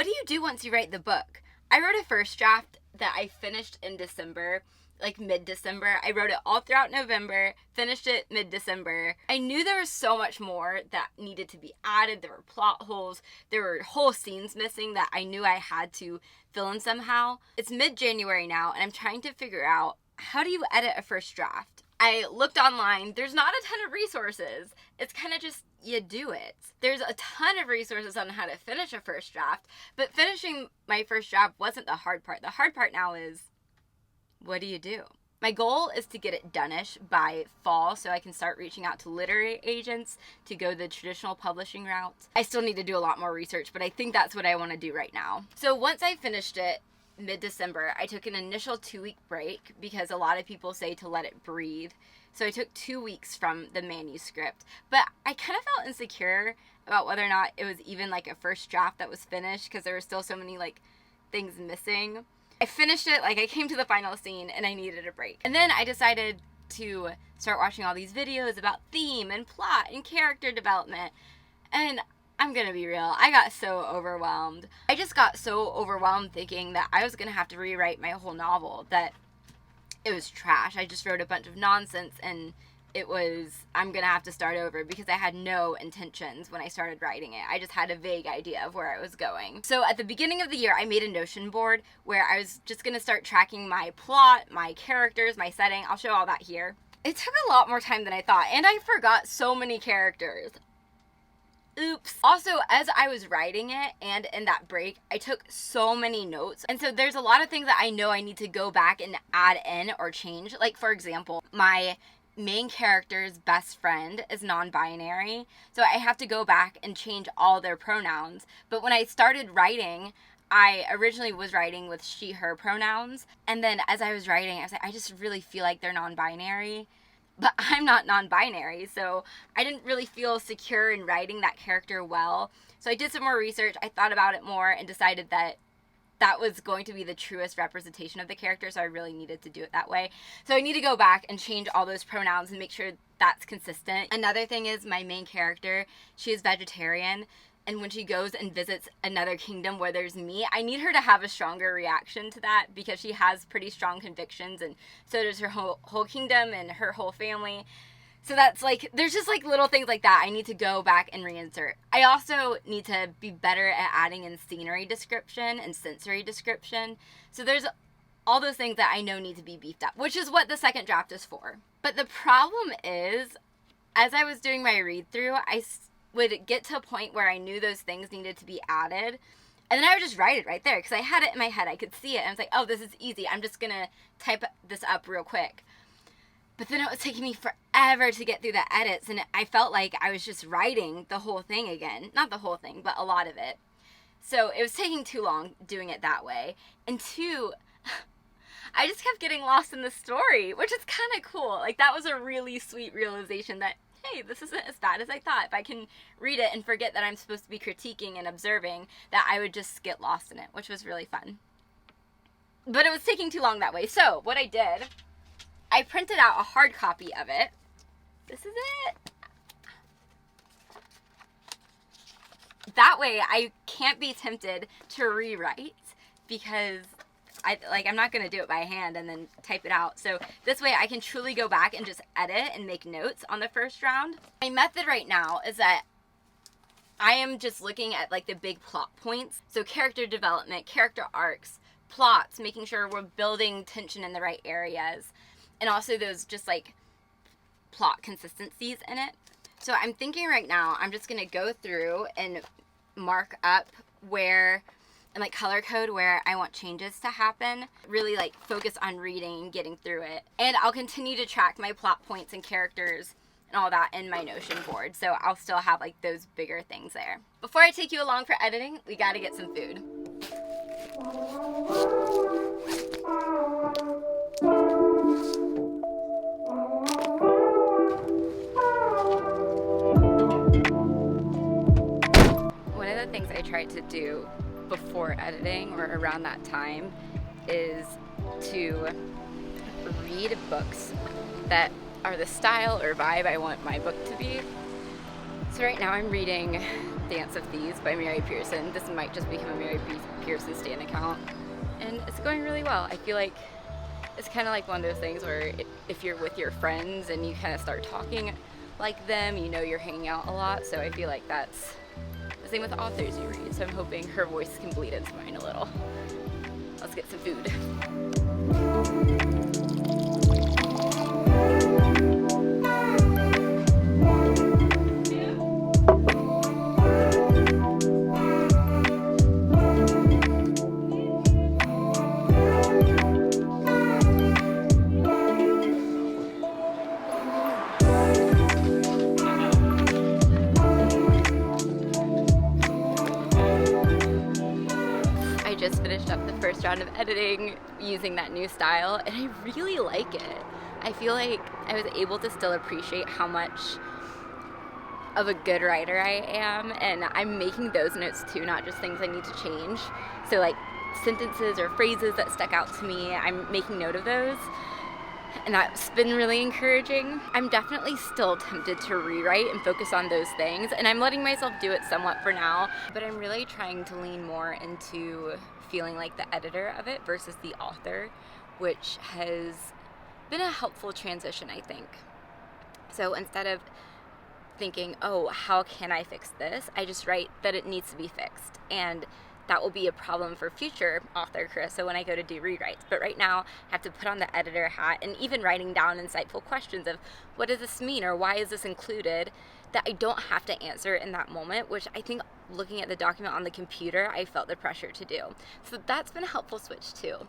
do you do once you write the book? I wrote a first draft that I finished in December, like mid-December. I wrote it all throughout November, finished it mid-December. I knew there was so much more that needed to be added. There were plot holes. There were whole scenes missing that I knew I had to fill in somehow. It's mid-January now, and I'm trying to figure out, how do you edit a first draft? I looked online. There's not a ton of resources. It's kind of just, you do it. There's a ton of resources on how to finish a first draft, but finishing my first draft wasn't the hard part. The hard part now is, what do you do? My goal is to get it done-ish by fall so I can start reaching out to literary agents to go the traditional publishing route. I still need to do a lot more research, but I think that's what I want to do right now. So once I finished it, mid-December, I took an initial 2-week break because a lot of people say to let it breathe. So I took 2 weeks from the manuscript, but I kind of felt insecure about whether or not it was even like a first draft that was finished because there were still so many like things missing. I finished it, like I came to the final scene and I needed a break. And then I decided to start watching all these videos about theme and plot and character development. And I'm gonna be real, I got so overwhelmed. I just got so overwhelmed thinking that I was gonna have to rewrite my whole novel, that it was trash. I just wrote a bunch of nonsense and I'm gonna have to start over because I had no intentions when I started writing it. I just had a vague idea of where I was going. So at the beginning of the year, I made a Notion board where I was just gonna start tracking my plot, my characters, my setting. I'll show all that here. It took a lot more time than I thought, and I forgot so many characters. Oops. Also, as I was writing it and in that break, I took so many notes. And so there's a lot of things that I know I need to go back and add in or change. Like, for example, my main character's best friend is non-binary. So I have to go back and change all their pronouns. But when I started writing, I originally was writing with she, her pronouns. And then as I was writing, I was like, I just really feel like they're non-binary. But I'm not non-binary, so I didn't really feel secure in writing that character well. So I did some more research, I thought about it more, and decided that that was going to be the truest representation of the character, so I really needed to do it that way. So I need to go back and change all those pronouns and make sure that's consistent. Another thing is my main character, she is vegetarian, and when she goes and visits another kingdom where there's meat, I need her to have a stronger reaction to that because she has pretty strong convictions, and so does her whole kingdom and her whole family. So that's like, there's just like little things like that I need to go back and reinsert. I also need to be better at adding in scenery description and sensory description. So there's all those things that I know need to be beefed up, which is what the second draft is for. But the problem is, as I was doing my read through, I would get to a point where I knew those things needed to be added, and then I would just write it right there because I had it in my head. I could see it, and I was like, oh, this is easy. I'm just gonna type this up real quick. But then it was taking me forever to get through the edits, and I felt like I was just writing the whole thing again. Not the whole thing, but a lot of it. So it was taking too long doing it that way. And two, I just kept getting lost in the story, which is kind of cool. Like, that was a really sweet realization that, hey, this isn't as bad as I thought. If I can read it and forget that I'm supposed to be critiquing and observing, that I would just get lost in it, which was really fun. But it was taking too long that way. So what I did, I printed out a hard copy of it. This is it. That way I can't be tempted to rewrite because I'm not going to do it by hand and then type it out. So this way I can truly go back and just edit and make notes on the first round. My method right now is that I am just looking at like the big plot points. So character development, character arcs, plots, making sure we're building tension in the right areas. And also those just like plot consistencies in it. So I'm thinking right now, I'm just going to go through and mark up where, and like color code where I want changes to happen. Really like focus on reading and getting through it. And I'll continue to track my plot points and characters and all that in my Notion board. So I'll still have like those bigger things there. Before I take you along for editing, we got to get some food. One of the things I tried to do before editing or around that time is to read books that are the style or vibe I want my book to be. So right now I'm reading Dance of Thieves by Mary Pearson. This might just become a Mary Pearson stan account. And it's going really well. I feel like it's kind of like one of those things where if you're with your friends and you kind of start talking like them, you know you're hanging out a lot. So I feel like that's the same with authors you read. So I'm hoping her voice can bleed into mine a little. Let's get some food. Just finished up the first round of editing using that new style, and I really like it. I feel like I was able to still appreciate how much of a good writer I am, and I'm making those notes too, not just things I need to change. So like sentences or phrases that stuck out to me, I'm making note of those, and that's been really encouraging. I'm definitely still tempted to rewrite and focus on those things, and I'm letting myself do it somewhat for now, but I'm really trying to lean more into feeling like the editor of it versus the author, which has been a helpful transition, I think. So instead of thinking, oh, how can I fix this? I just write that it needs to be fixed, and that will be a problem for future author Carissa when I go to do rewrites. But right now, I have to put on the editor hat, and even writing down insightful questions of what does this mean or why is this included, that I don't have to answer in that moment, which I think looking at the document on the computer, I felt the pressure to do. So that's been a helpful switch too.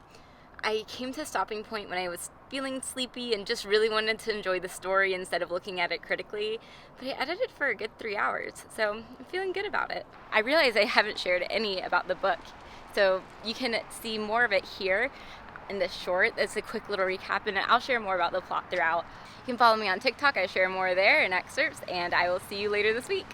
I came to a stopping point when I was feeling sleepy and just really wanted to enjoy the story instead of looking at it critically, but I edited for a good 3 hours, so I'm feeling good about it. I realize I haven't shared any about the book, so you can see more of it here in this short. It's a quick little recap, and I'll share more about the plot throughout. You can follow me on TikTok. I share more there in excerpts, and I will see you later this week.